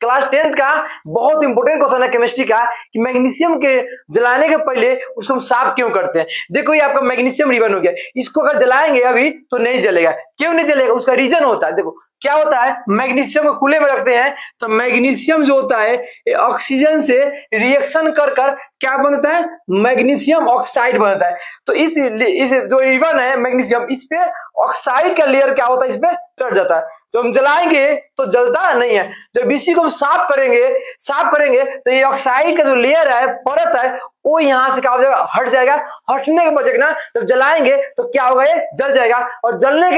Class 10th का बहुत important question है केमिस्ट्री का कि मैग्नीशियम के जलाने के पहले उसको हम साफ क्यों करते हैं। देखो ये आपका मैग्नीशियम रिबन हो गया, इसको अगर जलाएंगे अभी तो नहीं जलेगा। क्यों नहीं जलेगा, उसका रीजन होता है। देखो क्या होता है, मैग्नीशियम को खुले में रखते हैं तो मैग्नीशियम जो होता है ये ऑक्सीजन से रिएक्शन कर कर क्या बनता है, मैग्नीशियम ऑक्साइड बनता है। तो इस जो रिबन है मैग्नीशियम, इस पे ऑक्साइड का लेयर क्या होता है, इस पे चढ़ जाता है। जब हम जलाएंगे तो जलता नहीं है। जब इसी को हम साफ करेंगे तो ये ऑक्साइड का जो लेयर है, परत है, वो यहां से क्या हो जाएगा, हट जाएगा। हटने के बजाय ना जब जलाएंगे तो क्या होगा, ये जल जाएगा। और जलने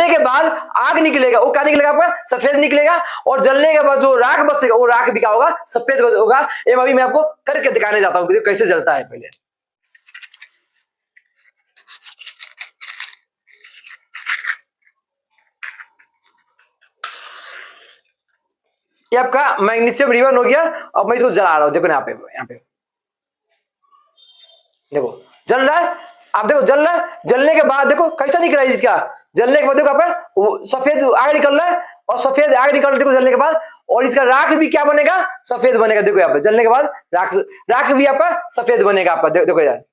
के बाद आग निकलेगा, वो क्या निकलेगा आपका, सफेद निकलेगा। और जलने के बाद जो राख बचेगा वो राख भी क्या होगा, सफेद होगा। ये अभी मैं आपको करके दिखाने जाता हूं कि कैसे जलता है। पहले ये आपका मैग्नीशियम रिबन हो गया। अब मैं इसको जला रहा हूं, देखो यहाँ पे देखो जल रहा है। आप देखो जल रहा है, जलने के बाद देखो कैसा निकला है इसका। जलने के बाद देखो आप सफेद आग निकल रहा है, और सफेद आग निकल रहा है देखो जलने के बाद। और इसका राख भी क्या बनेगा, सफेद बनेगा। देखो यहाँ पे जलने के बाद राख भी आपका सफेद बनेगा आपका। देखो यार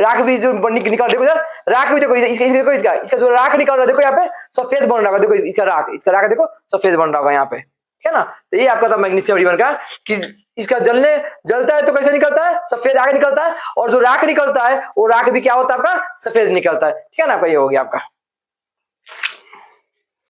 राख भी जो निकल, देखो यार राख भी देखो इसका जो राख निकल रहा है देखो यहाँ पे सफेद बन रहा है। देखो इसका राख देखो सफेद बन रहा होगा यहाँ पे, है ना। तो ये आपका था मैग्नीशियम रिबन का कि इसका जलता है तो कैसे निकलता है, सफेद आग निकलता है। और जो राख निकलता है वो राख भी क्या होता है आपका, सफेद निकलता है। ठीक है ना आपका, ये हो गया आपका।